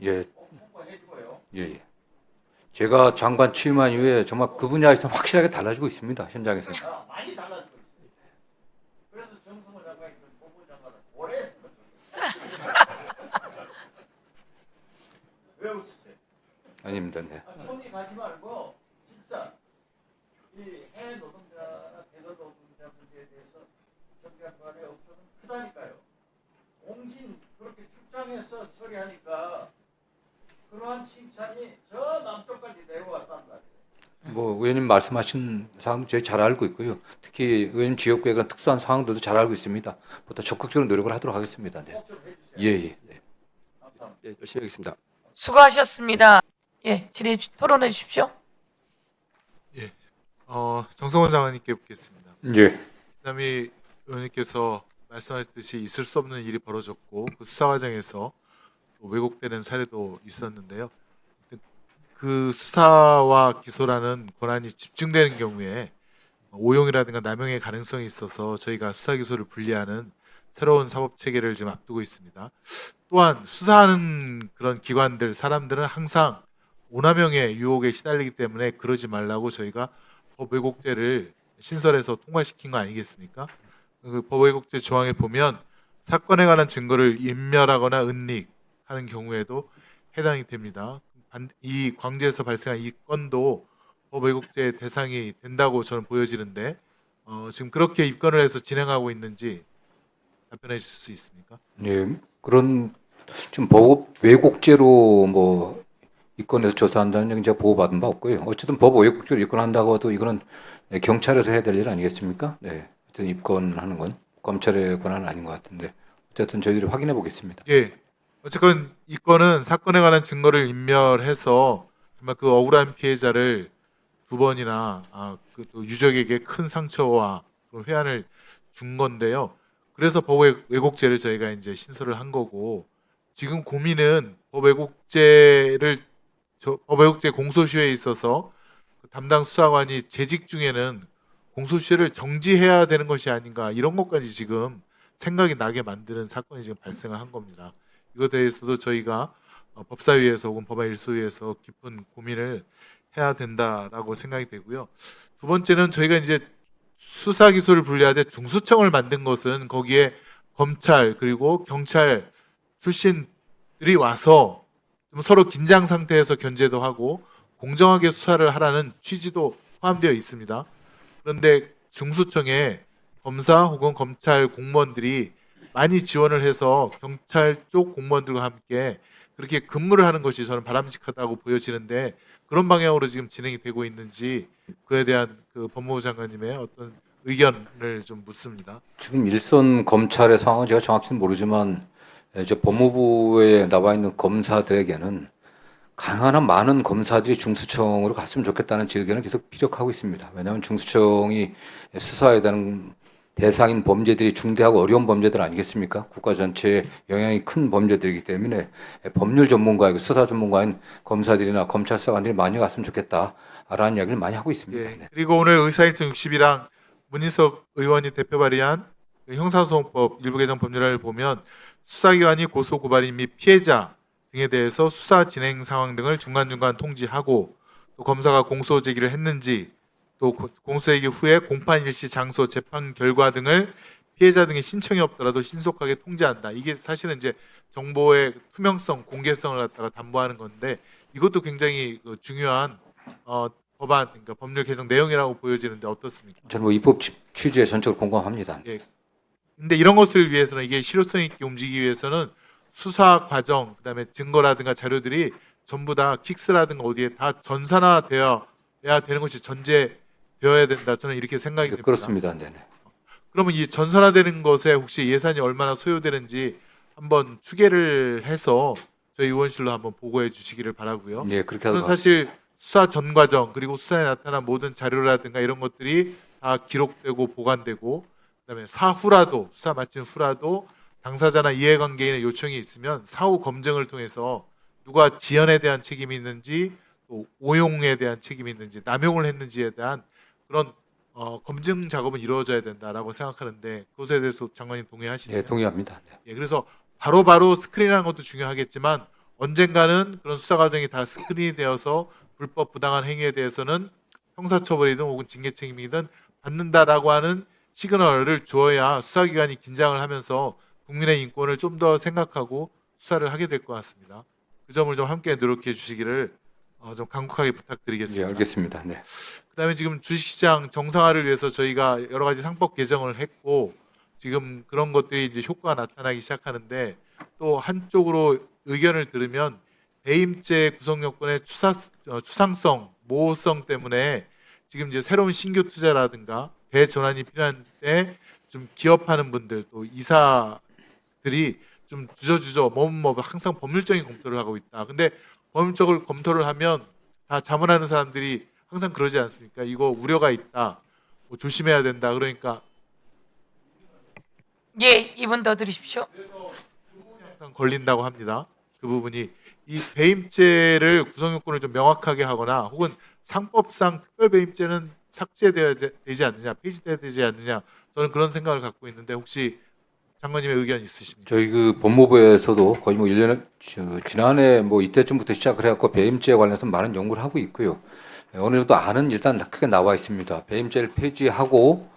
예, 예. 제가 장관 취임한 이후에 정말 그 분야에서 확실하게 달라지고 있습니다. 현장에서. 많이 달라지고 있어요. 그래서 정성호 장관이 법무부 장관을 오래 했습니다. 왜 웃으세요? 아닙니다. 네. 손이 가지 말고 진짜 이 해외 노동자나 대거 노동자 문제에 대해서 정 장관의 업적은 크다니까요. 옹진 그렇게 출장해서 처리하니까 그러한 칭찬이 저 남쪽까지 내려왔단 말이에요. 뭐 의원님 말씀하신 사항도 저희 잘 알고 있고요. 특히 의원님 지역구에 특수한 상황들도 잘 알고 있습니다. 보다 적극적으로 노력을 하도록 하겠습니다. 네. 꼭좀 해주세요. 예, 예. 네. 감사합니다. 네, 열심히 하겠습니다. 수고하셨습니다. 예, 토론해 주십시오. 예, 정성원 장관님께 묻겠습니다. 예. 남이 의원님께서 말씀하셨듯이 있을 수 없는 일이 벌어졌고 그 수사 과정에서 또 왜곡되는 사례도 있었는데요. 그 수사와 기소라는 권한이 집중되는 경우에 오용이라든가 남용의 가능성이 있어서 저희가 수사 기소를 분리하는 새로운 사법 체계를 지금 앞두고 있습니다. 또한 수사하는 그런 기관들, 사람들은 항상 오남용의 유혹에 시달리기 때문에 그러지 말라고 저희가 법 왜곡죄를 신설해서 통과시킨 거 아니겠습니까? 그 법 왜곡죄 조항에 보면 사건에 관한 증거를 인멸하거나 은닉하는 경우에도 해당이 됩니다. 이 광주에서 발생한 이 건도 법 왜곡죄 대상이 된다고 저는 보여지는데 지금 그렇게 입건을 해서 진행하고 있는지 답변해 주실 수 있습니까? 예. 그런 지금 법 왜곡죄로 뭐 입건해서 조사한다는 얘기는 제가 보고받은 바 없고요. 어쨌든 법 왜곡죄로 입건한다고 해도 이거는 경찰에서 해야 될 일 아니겠습니까? 네. 어쨌든 입건하는 건 검찰의 권한은 아닌 것 같은데 어쨌든 저희들이 확인해 보겠습니다. 예. 어쨌건 이 건은 사건에 관한 증거를 인멸해서 정말 그 억울한 피해자를 두 번이나 또 유족에게 큰 상처와 회한을 준 건데요. 그래서 법 왜곡죄를 저희가 이제 신설을 한 거고 지금 고민은 법 왜곡죄 공소시효에 있어서 그 담당 수사관이 재직 중에는 공소시효를 정지해야 되는 것이 아닌가 이런 것까지 지금 생각이 나게 만드는 사건이 지금 발생을 한 겁니다. 이것에 대해서도 저희가 법사위에서 혹은 법안일소위에서 깊은 고민을 해야 된다라고 생각이 되고요. 두 번째는 저희가 이제 수사 기소를 분리하되 중수청을 만든 것은 거기에 검찰 그리고 경찰 출신들이 와서 좀 서로 긴장 상태에서 견제도 하고 공정하게 수사를 하라는 취지도 포함되어 있습니다. 그런데 중수청에 검사 혹은 검찰 공무원들이 많이 지원을 해서 경찰 쪽 공무원들과 함께 그렇게 근무를 하는 것이 저는 바람직하다고 보여지는데 그런 방향으로 지금 진행이 되고 있는지 그에 대한 그 법무부 장관님의 어떤 의견을 좀 묻습니다. 지금 일선 검찰의 상황은 제가 정확히는 모르지만 이제 법무부에 나와 있는 검사들에게는 가능한 한 많은 검사들이 중수청으로 갔으면 좋겠다는 제 의견을 계속 피력하고 있습니다. 왜냐하면 중수청이 수사해야 되는 대상인 범죄들이 중대하고 어려운 범죄들 아니겠습니까? 국가 전체에 영향이 큰 범죄들이기 때문에 법률 전문가이고 수사 전문가인 검사들이나 검찰 수사관들이 많이 갔으면 좋겠다라는 이야기를 많이 하고 있습니다. 예. 네. 그리고 오늘 의사일정 60이랑 문희석 의원이 대표 발의한 그 형사소송법 일부 개정 법률안을 보면 수사기관이 고소고발인 및 피해자 등에 대해서 수사 진행 상황 등을 중간중간 통지하고 또 검사가 공소 제기를 했는지 또 공소 제기 후에 공판 일시 장소 재판 결과 등을 피해자 등의 신청이 없더라도 신속하게 통지한다. 이게 사실은 이제 정보의 투명성, 공개성을 갖다가 담보하는 건데 이것도 굉장히 중요한 법안, 그러니까 법률 개정 내용이라고 보여지는데 어떻습니까? 저는 뭐 입법 취지에 전적으로 공감합니다. 예. 근데 이런 것을 위해서는 이게 실효성 있게 움직이기 위해서는 수사 과정, 그다음에 증거라든가 자료들이 전부 다 킥스라든가 어디에 다 전산화되어야 되는 것이 전제되어야 된다. 저는 이렇게 생각이 듭니다. 그렇습니다. 네네. 그러면 이 전산화되는 것에 혹시 예산이 얼마나 소요되는지 한번 추계를 해서 저희 의원실로 한번 보고해 주시기를 바라고요. 예, 그렇게 저는 하도록 사실 수사 전 과정 그리고 수사에 나타난 모든 자료라든가 이런 것들이 다 기록되고 보관되고 그다음에 사후라도 수사 마친 후라도 당사자나 이해관계인의 요청이 있으면 사후 검증을 통해서 누가 지연에 대한 책임이 있는지 또 오용에 대한 책임이 있는지 남용을 했는지에 대한 그런 검증 작업은 이루어져야 된다라고 생각하는데 그것에 대해서 장관님 동의하시나요? 예, 동의합니다. 네. 예, 그래서 바로바로 스크린하는 것도 중요하겠지만 언젠가는 그런 수사 과정이 다 스크린이 되어서 불법 부당한 행위에 대해서는 형사처벌이든 혹은 징계 책임이든 받는다라고 하는 시그널을 주어야 수사기관이 긴장을 하면서 국민의 인권을 좀 더 생각하고 수사를 하게 될 것 같습니다. 그 점을 좀 함께 노력해 주시기를 좀 간곡하게 예, 부탁드리겠습니다. 알겠습니다. 네. 그다음에 지금 주식시장 정상화를 위해서 저희가 여러 가지 상법 개정을 했고 지금 그런 것들이 이제 효과가 나타나기 시작하는데 또 한쪽으로 의견을 들으면 배임죄 구성 요건의 추상성, 모호성 때문에 지금 이제 새로운 신규 투자라든가 대전환이 필요한 때 좀 기업하는 분들 또 이사들이 좀 주저주저 뭐 항상 법률적인 검토를 하고 있다. 근데 법률적으로 검토를 하면 다 자문하는 사람들이 항상 그러지 않습니까? 이거 우려가 있다. 뭐 조심해야 된다. 그러니까 예, 2분 더 드리십시오. 항상 걸린다고 합니다. 그 부분이 이 배임죄를 구성 요건을 좀 명확하게 하거나 혹은 상법상 특별 배임죄는 삭제돼야 되지 않느냐, 폐지돼야 되지 않느냐. 저는 그런 생각을 갖고 있는데 혹시 장관님의 의견 있으십니까? 저희 그 법무부에서도 거의 뭐 1년에, 지난해 뭐 이때쯤부터 시작을 해갖고 배임죄에 관련해서 많은 연구를 하고 있고요. 어느 정도 안은 일단 크게 나와 있습니다. 배임죄를 폐지하고,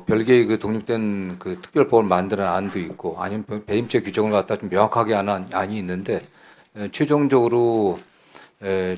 별개의 그 독립된 그 특별법을 만드는 안도 있고, 아니면 배임죄 규정을 갖다 좀 명확하게 하는 안이 있는데, 최종적으로,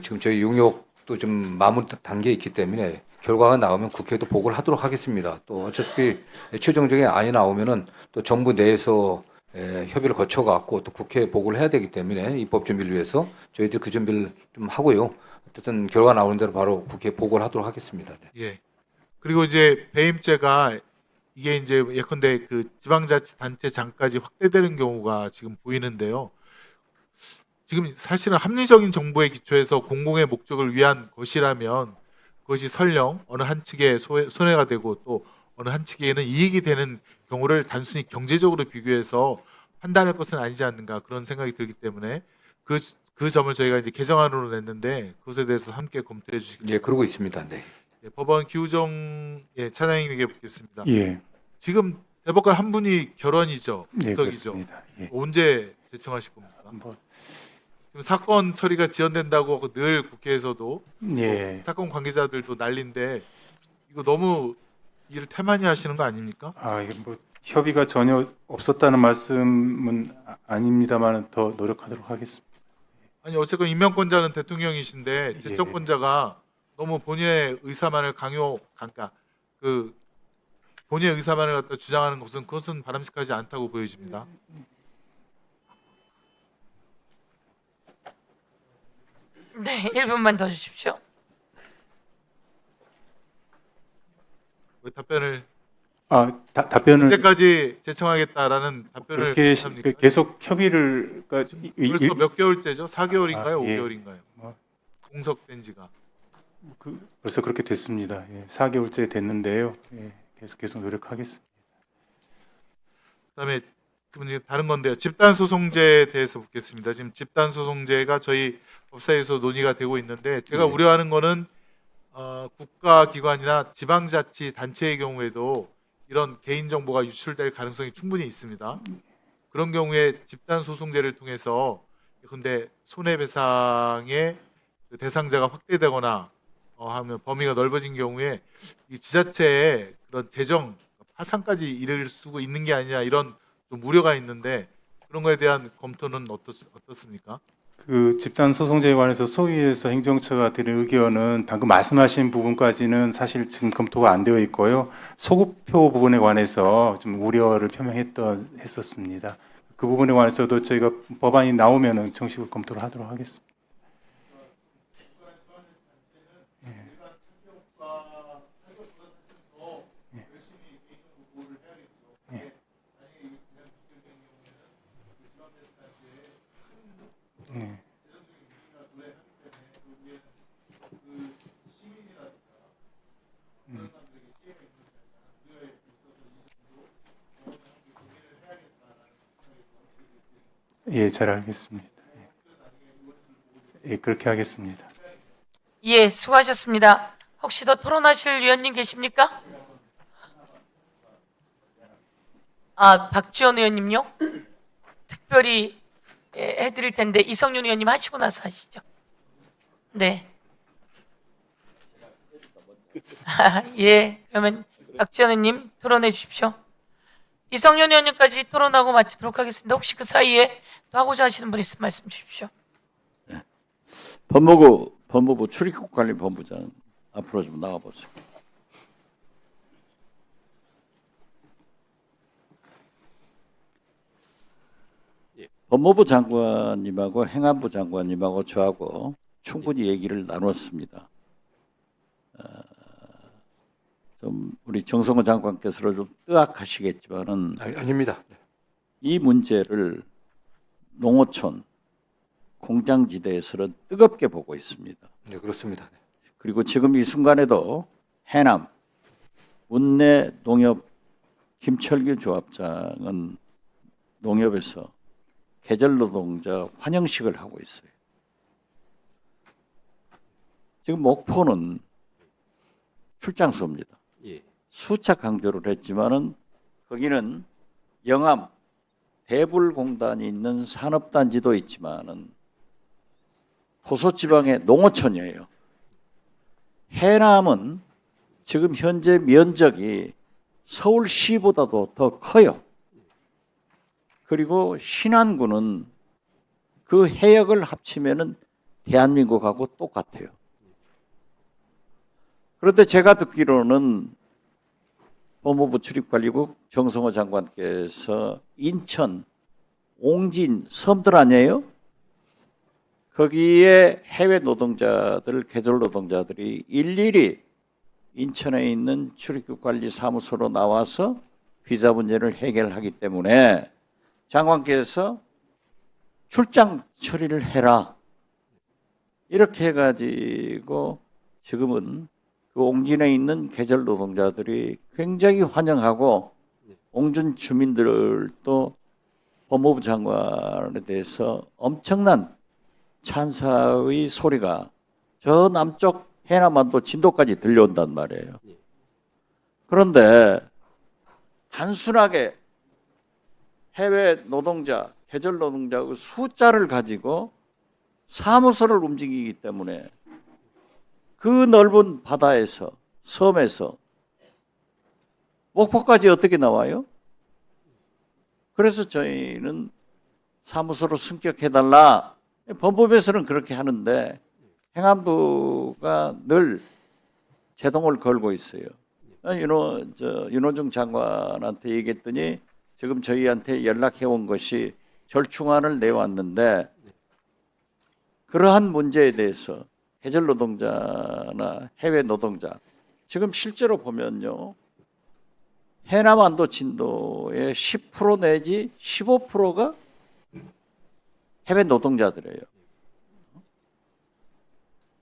지금 저희 용역도 좀 마무리 단계에 있기 때문에 결과가 나오면 국회에도 보고를 하도록 하겠습니다. 또 어차피 최종적인 안이 나오면은 또 정부 내에서 협의를 거쳐갖고 또 국회에 보고를 해야 되기 때문에 입법 준비를 위해서 저희들 그 준비를 좀 하고요. 어쨌든 결과 나오는 대로 바로 국회에 보고를 하도록 하겠습니다. 네. 예. 그리고 이제 배임죄가 이게 이제 예컨대 그 지방자치단체장까지 확대되는 경우가 지금 보이는데요. 지금 사실은 합리적인 정보에 기초해서 공공의 목적을 위한 것이라면 그것이 설령 어느 한 측에 손해가 되고 또 어느 한 측에는 이익이 되는 경우를 단순히 경제적으로 비교해서 판단할 것은 아니지 않는가 그런 생각이 들기 때문에 그 점을 저희가 이제 개정안으로 냈는데 그것에 대해서 함께 검토해 주시기 예, 그러고 있습니다. 네. 예, 법원 기우정 차장님에게 묻겠습니다. 예, 지금 대법관 한 분이 결원이죠. 네, 구석이죠. 그렇습니다. 예. 언제 제청하실 겁니까? 뭐, 지금 사건 처리가 지연된다고 하고 늘 국회에서도 예. 사건 관계자들도 난리인데 이거 너무 일을 태만히 하시는 거 아닙니까? 이게 뭐 협의가 전혀 없었다는 말씀은 아닙니다만 더 노력하도록 하겠습니다. 아니 어쨌건 임명권자는 대통령이신데 제청권자가 너무 본인의 의사만을 그러니까 그 본인의 의사만을 갖다 주장하는 것은 그것은 바람직하지 않다고 보여집니다. 네, 1분만 더 주십시오. 왜 답변을 답변을 언제까지 제청하겠다라는 답변을 그렇게 합니까? 계속 협의를 그러니까 벌써 몇 개월째죠? 4개월인가요? 예. 5개월인가요? 뭐, 공석된 지가. 벌써 그렇게 됐습니다. 예, 4개월째 됐는데요. 예, 계속 노력하겠습니다. 그다음에 그분 다른 건데요. 집단 소송제에 대해서 묻겠습니다. 지금 집단 소송제가 저희 법사위에서 논의가 되고 있는데 제가 네. 우려하는 거는 국가기관이나 지방자치 단체의 경우에도 이런 개인 정보가 유출될 가능성이 충분히 있습니다. 그런 경우에 집단 소송제를 통해서 근데 손해배상의 그 대상자가 확대되거나 하면 범위가 넓어진 경우에 이 지자체의 그런 재정 파산까지 이를 수도 있는 게 아니냐 이런 좀 우려가 있는데 그런 거에 대한 검토는 어떻습니까? 그 집단 소송제에 관해서 소위에서 행정처가 드린 의견은 방금 말씀하신 부분까지는 사실 지금 검토가 안 되어 있고요. 소급표 부분에 관해서 좀 우려를 했었습니다. 그 부분에 관해서도 저희가 법안이 나오면은 정식으로 검토를 하도록 하겠습니다. 예, 잘 알겠습니다. 예, 그렇게 하겠습니다. 예, 수고하셨습니다. 혹시 더 토론하실 위원님 계십니까? 박지원 의원님요? 특별히 해드릴 텐데 이성윤 의원님 하시고 나서 하시죠. 네. 예, 그러면 박지원 의원님 토론해 주십시오. 이성윤 의원님까지 토론하고 마치도록 하겠습니다. 혹시 그 사이에 또 하고자 하시는 분 있으면 말씀 주십시오. 법무부 출입국관리본부장 앞으로 좀 나와보세요. 법무부 장관님하고 행안부 장관님하고 저하고 충분히 얘기를 나눴습니다. 좀 우리 정성호 장관께서는 좀 뜨악하시겠지만은 아닙니다. 이 문제를 농어촌 공장지대에서는 뜨겁게 보고 있습니다. 네, 그렇습니다. 그리고 지금 이 순간에도 해남 운내 농협 김철규 조합장은 농협에서 계절 노동자 환영식을 하고 있어요. 지금 목포는 출장소입니다. 수차 강조를 했지만은 거기는 영암 대불공단이 있는 산업단지도 있지만은 호소지방의 농어촌이에요. 해남은 지금 현재 면적이 서울시보다도 더 커요. 그리고 신안군은 그 해역을 합치면은 대한민국하고 똑같아요. 그런데 제가 듣기로는 법무부 출입관리국 정성호 장관께서 인천, 옹진 섬들 아니에요? 거기에 해외 노동자들, 계절 노동자들이 일일이 인천에 있는 출입국관리사무소로 나와서 비자 문제를 해결하기 때문에 장관께서 출장 처리를 해라. 이렇게 해가지고 지금은 그 옹진에 있는 계절 노동자들이 굉장히 환영하고 옹진 주민들도 법무부 장관에 대해서 엄청난 찬사의 소리가 저 남쪽 해남반도 진도까지 들려온단 말이에요. 그런데 단순하게 해외 노동자, 계절 노동자의 숫자를 가지고 사무소를 움직이기 때문에 그 넓은 바다에서, 섬에서 목포까지 어떻게 나와요? 그래서 저희는 사무소로 승격해달라. 법무부에서는 그렇게 하는데 행안부가 늘 제동을 걸고 있어요. 윤호중 장관한테 얘기했더니 지금 저희한테 연락해온 것이 절충안을 내왔는데 그러한 문제에 대해서 계절 노동자나 해외 노동자 지금 실제로 보면요. 해남안도 진도의 10% 내지 15%가 해외 노동자들이에요.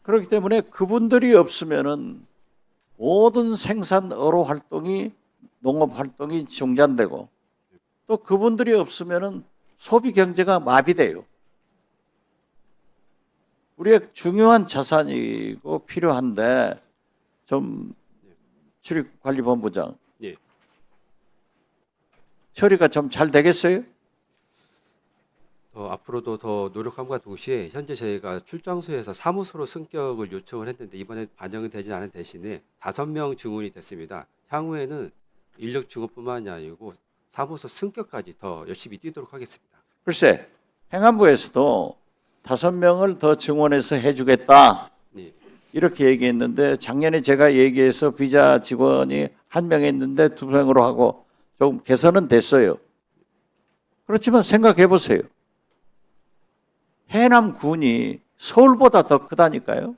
그렇기 때문에 그분들이 없으면은 모든 생산 어로 활동이 농업 활동이 중단되고 또 그분들이 없으면은 소비 경제가 마비돼요. 우리의 중요한 자산이고 필요한데 좀 출입관리본부장 처리가 좀 잘 되겠어요? 앞으로도 더 노력함과 동시에 현재 저희가 출장소에서 사무소로 승격을 요청을 했는데 이번에 반영이 되지 않은 대신에 5명 증원이 됐습니다. 향후에는 인력 증원뿐만이 아니고 사무소 승격까지 더 열심히 뛰도록 하겠습니다. 글쎄, 행안부에서도 5명을 더 증원해서 해주겠다. 네. 이렇게 얘기했는데 작년에 제가 얘기해서 비자 직원이 1명 했는데 2명으로 하고 좀 개선은 됐어요. 그렇지만 생각해 보세요. 해남군이 서울보다 더 크다니까요.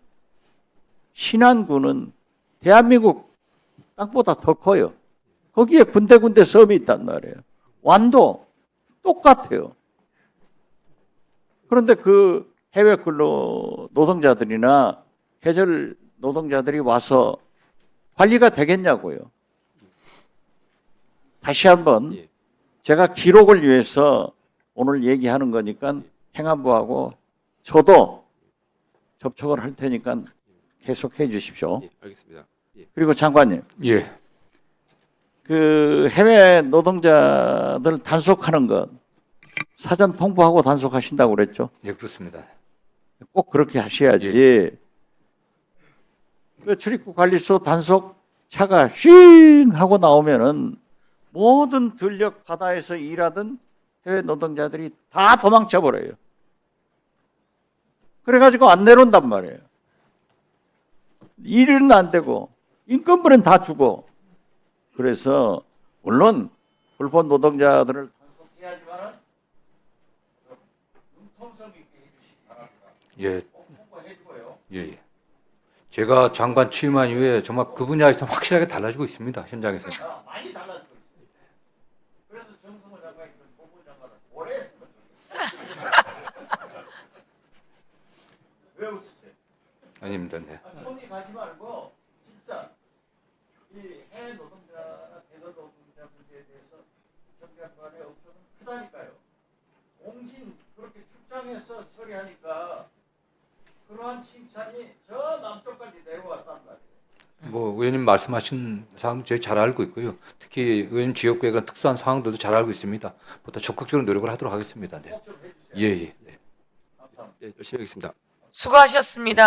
신안군은 대한민국 땅보다 더 커요. 거기에 군데군데 섬이 있단 말이에요. 완도 똑같아요. 그런데 그 해외 근로 노동자들이나 계절 노동자들이 와서 관리가 되겠냐고요. 다시 한번 제가 기록을 위해서 오늘 얘기하는 거니까 행안부하고 저도 접촉을 할 테니까 계속해 주십시오. 예, 알겠습니다. 예. 그리고 장관님, 예. 그 해외 노동자들 단속하는 것 사전 통보하고 단속하신다고 그랬죠. 예, 그렇습니다. 꼭 그렇게 하셔야지. 그 출입국 관리소 단속 차가 쉥 하고 나오면은 모든 들녘 바다에서 일하던 해외 노동자들이 다 도망쳐 버려요. 그래가지고 안 내려온단 말이에요. 일은 안 되고 인건비는 다 주고. 그래서 물론 불법 노동자들을 단속해야지만 융통성 있게 해주시기 바랍니다. 예, 홍보해주고요. 예. 제가 장관 취임한 이후에 정말 그 분야에서 확실하게 달라지고 있습니다. 현장에서. 많이 달라지고 있어요. 그래서 정성호 장관이 법무부 장관을 오래 했습니다. 왜 웃으세요? 아닙니다. 네. 손이 가지 말고 진짜 이 해외 노동자나 대도 노동자 문제에 대해서 정 장관의 업적은 크다니까요. 공진 그렇게 출장해서 처리하니까 그러한 칭찬이 저 남쪽까지 내려왔단 말이에요. 뭐 의원님 말씀하신 사항도 저희 잘 알고 있고요. 특히 의원님 지역구에 특수한 상황들도 잘 알고 있습니다. 보다 적극적으로 노력을 하도록 하겠습니다. 네. 예, 예. 네. 네, 열심히 하겠습니다. 수고하셨습니다.